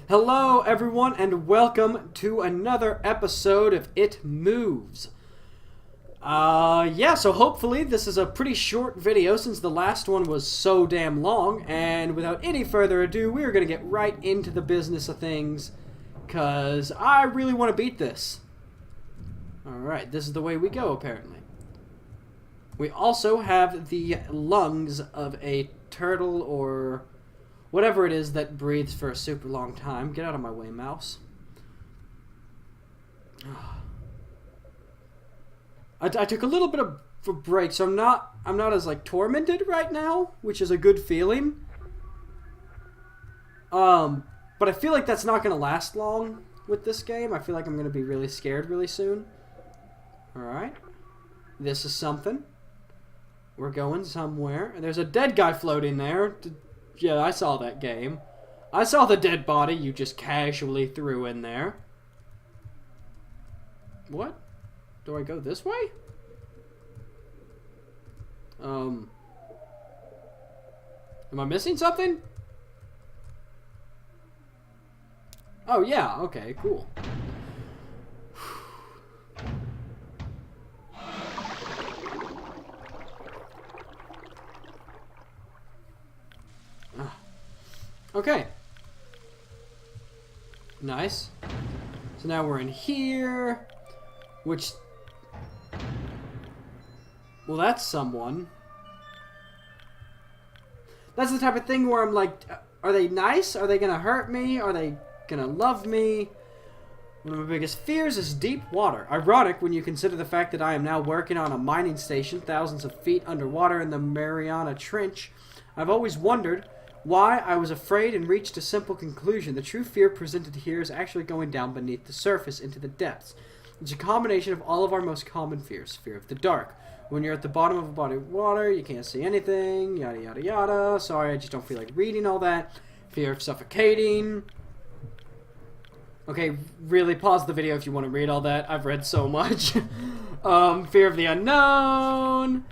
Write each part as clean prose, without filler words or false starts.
Hello, everyone, and welcome to another episode of It Moves. So hopefully this is a pretty short video since the last one was so damn long, and without any further ado, we're going to get right into the business of things, because I really want to beat this. Alright, this is the way we go, apparently. We also have the lungs of a turtle or whatever it is that breathes for a super long time. Get out of my way, mouse. I took a little bit of a break, so I'm not as like tormented right now, which is a good feeling. But I feel like that's not gonna last long with this game. I feel like I'm gonna be really scared really soon. Alright. This is something. We're going somewhere. And there's a dead guy floating there. Yeah, I saw that game. I saw the dead body you just casually threw in there. What? Do I go this way? Am I missing something? Oh, yeah. Okay, cool. Okay. Nice. So now we're in here, which... Well, that's someone. That's the type of thing where I'm like, are they nice? Are they gonna hurt me? Are they gonna love me? One of my biggest fears is deep water. Ironic when you consider the fact that I am now working on a mining station thousands of feet underwater in the Mariana Trench. I've always wondered why I was afraid and reached a simple conclusion. The true fear presented here is actually going down beneath the surface into the depths. It's a combination of all of our most common fears. Fear of the dark. When you're at the bottom of a body of water, you can't see anything, yada yada yada. Sorry, I just don't feel like reading all that. Fear of suffocating. Okay, really pause the video if you want to read all that. I've read so much. Fear of the unknown.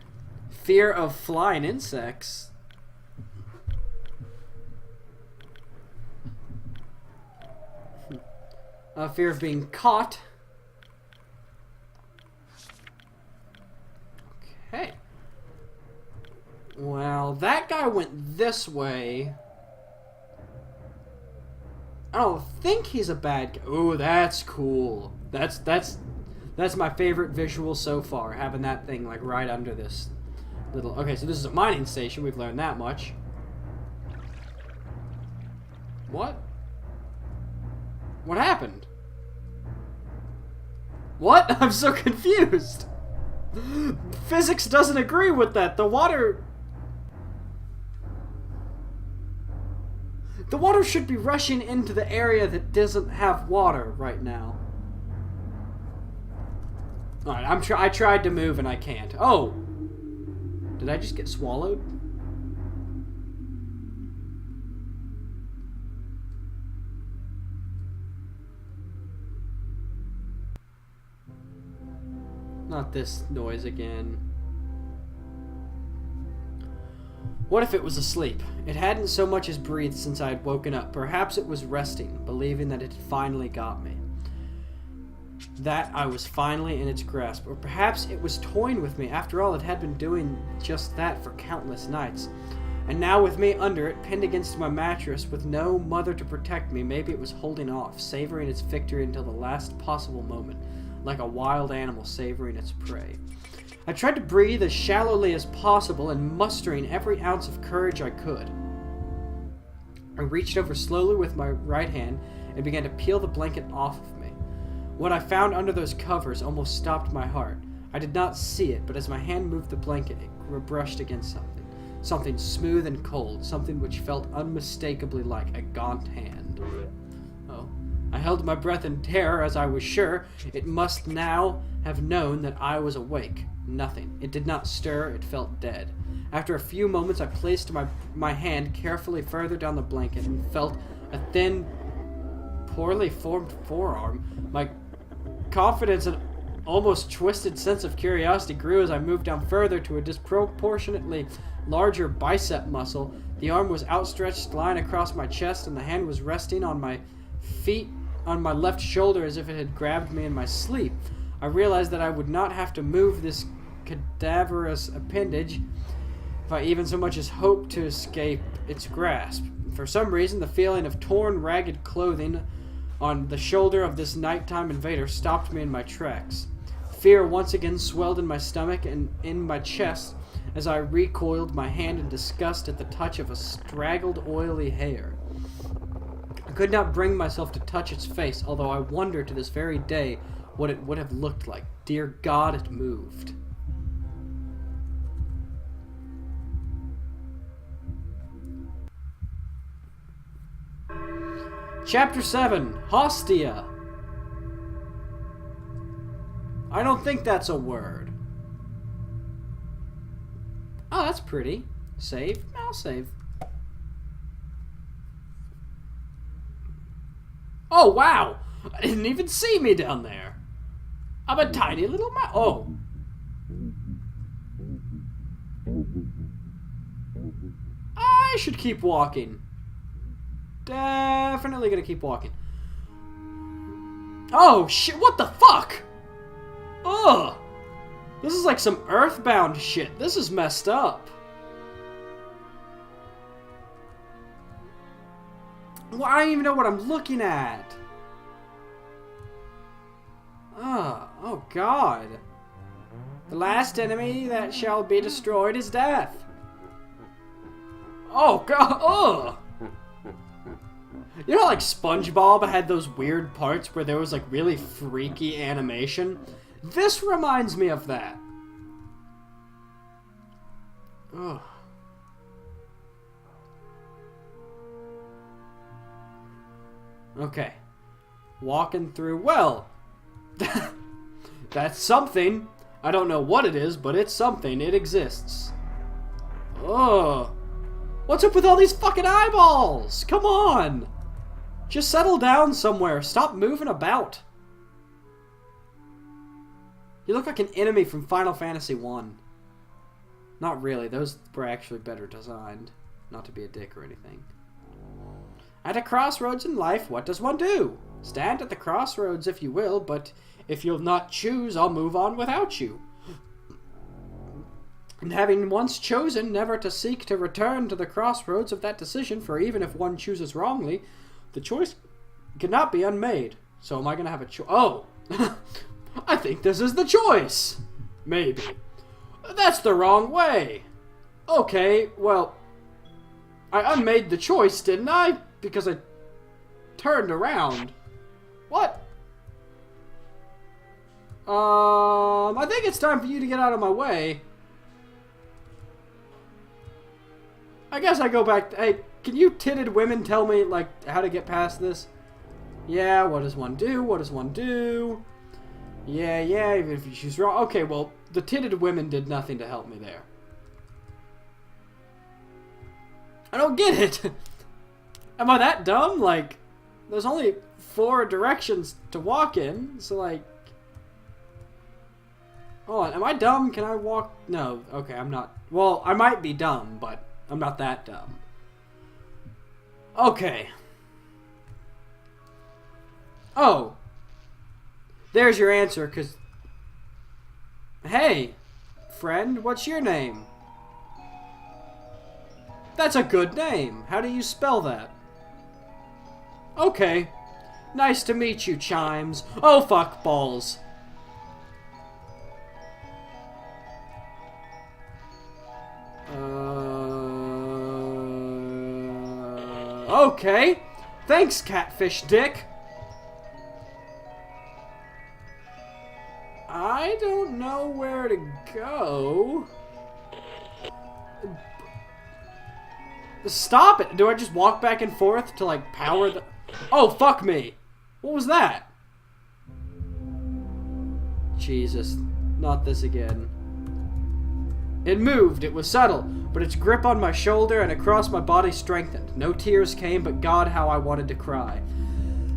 Fear of flying insects. Fear of being caught. Okay. Well, that guy went this way. I don't think he's a bad guy. Ooh, that's cool. That's my favorite visual so far, having that thing like right under this little... Okay, so this is a mining station. We've learned that much. What? What happened? What? I'm so confused. Physics doesn't agree with that. The water should be rushing into the area that doesn't have water right now. Alright, I tried to move and I can't. Oh! Did I just get swallowed? Not this noise again. What if it was asleep? It hadn't so much as breathed since I had woken up. Perhaps it was resting, believing that it had finally got me. That I was finally in its grasp. Or perhaps it was toying with me. After all, it had been doing just that for countless nights. And now with me under it, pinned against my mattress, with no mother to protect me, maybe it was holding off, savoring its victory until the last possible moment. Like a wild animal savoring its prey. I tried to breathe as shallowly as possible and mustering every ounce of courage I could. I reached over slowly with my right hand and began to peel the blanket off of me. What I found under those covers almost stopped my heart. I did not see it, but as my hand moved the blanket, it brushed against something. Something smooth and cold, something which felt unmistakably like a gaunt hand. I held my breath in terror as I was sure it must now have known that I was awake. Nothing. It did not stir. It felt dead. After a few moments, I placed my hand carefully further down the blanket and felt a thin, poorly formed forearm. My confidence and almost twisted sense of curiosity grew as I moved down further to a disproportionately larger bicep muscle. The arm was outstretched, lying across my chest, and the hand was resting on my feet on my left shoulder as if it had grabbed me in my sleep. I realized that I would not have to move this cadaverous appendage if I even so much as hoped to escape its grasp. For some reason, the feeling of torn, ragged clothing on the shoulder of this nighttime invader stopped me in my tracks. Fear once again swelled in my stomach and in my chest as I recoiled my hand in disgust at the touch of a straggled, oily hair. I could not bring myself to touch its face, although I wonder to this very day what it would have looked like. Dear God, it moved. Chapter 7, Hostia. I don't think that's a word. Oh, that's pretty. Save? I'll save. Oh, wow! I didn't even see me down there. I'm a tiny little mouse. Oh. I should keep walking. Definitely gonna keep walking. Oh, shit, what the fuck? Ugh! This is like some Earthbound shit. This is messed up. Well, I don't even know what I'm looking at. Oh God. The last enemy that shall be destroyed is death. Oh God, ugh! You know, like SpongeBob had those weird parts where there was like really freaky animation? This reminds me of that. Ugh. Okay. Walking through, well, that's something. I don't know what it is, but it's something. It exists. Ugh. What's up with all these fucking eyeballs? Come on. Just settle down somewhere. Stop moving about. You look like an enemy from Final Fantasy 1. Not really. Those were actually better designed. Not to be a dick or anything. At a crossroads in life, what does one do? Stand at the crossroads if you will, but if you'll not choose, I'll move on without you. And having once chosen, never to seek to return to the crossroads of that decision, for even if one chooses wrongly, the choice cannot be unmade. So am I going to have a choice? Oh! I think this is the choice! Maybe. That's the wrong way! Okay, well, I unmade the choice, didn't I? Because I turned around. What? I think it's time for you to get out of my way. I guess I go back. Hey, can you titted women tell me, like, how to get past this? Yeah, what does one do? What does one do? Yeah, even if you choose wrong. Okay, well, the titted women did nothing to help me there. I don't get it. Am I that dumb? Like, there's only 4 directions to walk in, so like... Hold on, am I dumb? Can I walk? No, okay, I'm not. Well, I might be dumb, but I'm not that dumb. Okay. Oh. There's your answer, because... Hey, friend, what's your name? That's a good name. How do you spell that? Okay. Nice to meet you, Chimes. Oh, fuck balls. Okay. Thanks, Catfish Dick. I don't know where to go. Stop it! Do I just walk back and forth to, like, power the... Oh, fuck me! What was that? Jesus. Not this again. It moved. It was subtle, but its grip on my shoulder and across my body strengthened. No tears came, but God, how I wanted to cry.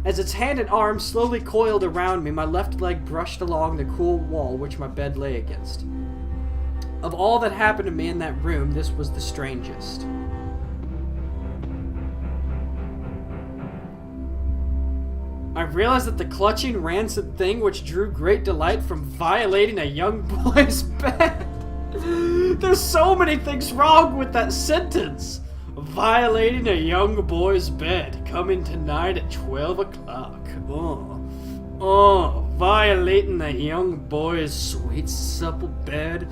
As its hand and arm slowly coiled around me, my left leg brushed along the cool wall which my bed lay against. Of all that happened to me in that room, this was the strangest. I realized that the clutching, rancid thing which drew great delight from violating a young boy's bed. There's so many things wrong with that sentence. Violating a young boy's bed, coming tonight at 12 o'clock. Violating a young boy's sweet, supple bed.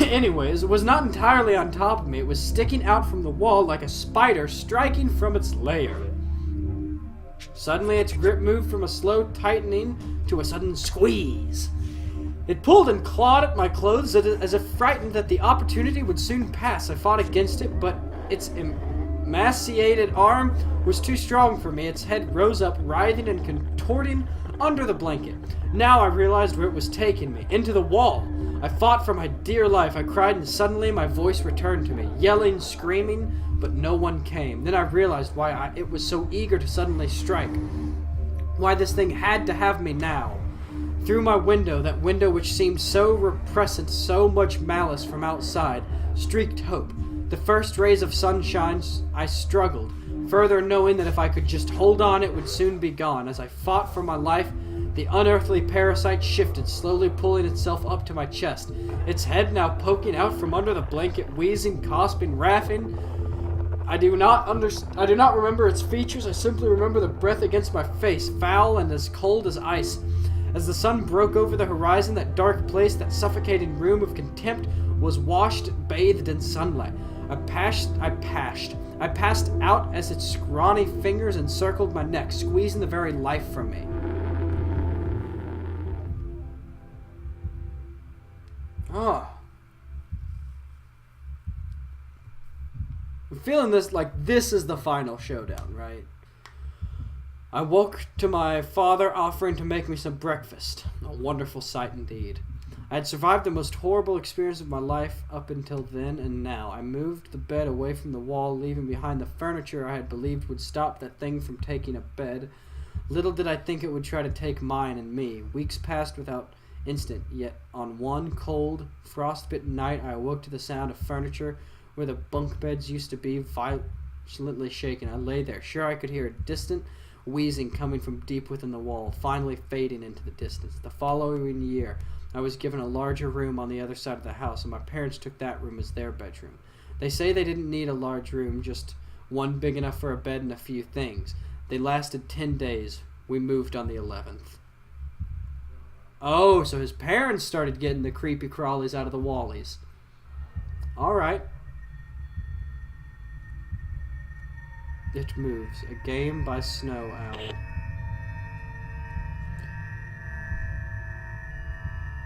Anyways, it was not entirely on top of me. It was sticking out from the wall like a spider striking from its lair. Suddenly, its grip moved from a slow tightening to a sudden squeeze. It pulled and clawed at my clothes as if frightened that the opportunity would soon pass. I fought against it, but its emaciated arm was too strong for me. Its head rose up, writhing and contorting under the blanket. Now I realized where it was taking me, into the wall. I fought for my dear life. I cried, and suddenly my voice returned to me, yelling, screaming, but no one came. Then I realized why it was so eager to suddenly strike. Why this thing had to have me now. Through my window, that window which seemed so repressant, so much malice from outside, streaked hope. The first rays of sunshine, I struggled, further knowing that if I could just hold on, it would soon be gone. As I fought for my life, the unearthly parasite shifted, slowly pulling itself up to my chest, its head now poking out from under the blanket, wheezing, gasping, laughing. I do not remember its features. I simply remember the breath against my face, foul and as cold as ice. As the sun broke over the horizon, that dark place, that suffocating room of contempt, was washed, bathed in sunlight. I passed out as its scrawny fingers encircled my neck, squeezing the very life from me. I'm feeling this like this is the final showdown, right? I woke to my father offering to make me some breakfast. A wonderful sight indeed. I had survived the most horrible experience of my life up until then, and now I moved the bed away from the wall, leaving behind the furniture I had believed would stop that thing from taking a bed. Little did I think it would try to take mine and me. Weeks passed without incident, yet on one cold, frostbitten night I awoke to the sound of furniture where the bunk beds used to be violently shaken. I lay there, sure I could hear a distant wheezing coming from deep within the wall, finally fading into the distance. The following year, I was given a larger room on the other side of the house, and my parents took that room as their bedroom. They say they didn't need a large room, just one big enough for a bed and a few things. They lasted 10 days. We moved on the 11th. Oh, so his parents started getting the creepy crawlies out of the wallies. Alright. It Moves, a game by Snow Owl.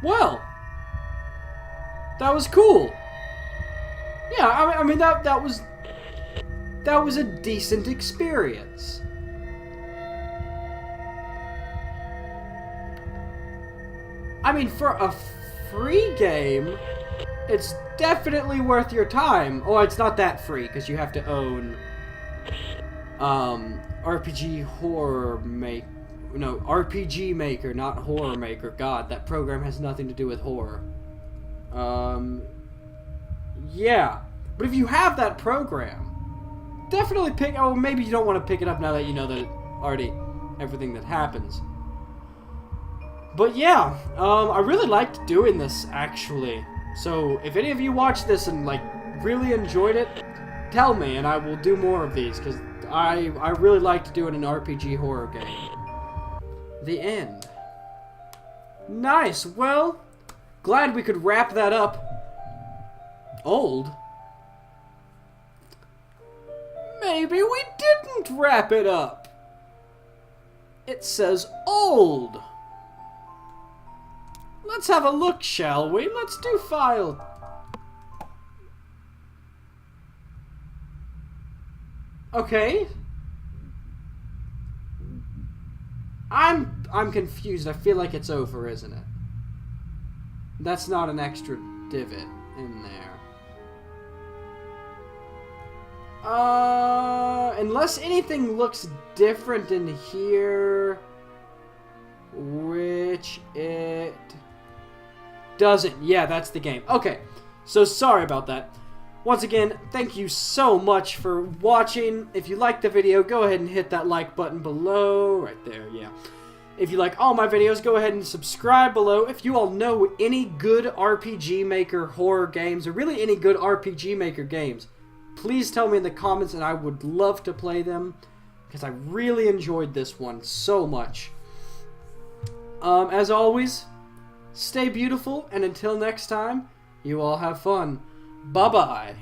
Well, that was cool. Yeah, I mean that was a decent experience. I mean, for a free game, it's definitely worth your time. Oh, it's not that free because you have to own RPG Maker, not Horror Maker. God, that program has nothing to do with horror. Yeah. But if you have that program, definitely pick... Oh, maybe you don't want to pick it up now that you know that already everything that happens. But yeah, I really liked doing this, actually. So, if any of you watched this and, like, really enjoyed it, tell me, and I will do more of these, because I really liked doing an RPG horror game. The end. Nice. Well, glad we could wrap that up. Old? Maybe we didn't wrap it up. It says old. Let's have a look, shall we? Let's do file. Okay. I'm confused. I feel like it's over, isn't it? That's not an extra divot in there. Unless anything looks different in here, which it doesn't. Yeah, that's the game. Okay, so sorry about that. Once again, thank you so much for watching. If you liked the video, go ahead and hit that like button below. Right there, yeah. If you like all my videos, go ahead and subscribe below. If you all know any good RPG Maker horror games, or really any good RPG Maker games, please tell me in the comments and I would love to play them, because I really enjoyed this one so much. As always, stay beautiful, and until next time, you all have fun. Bye-bye.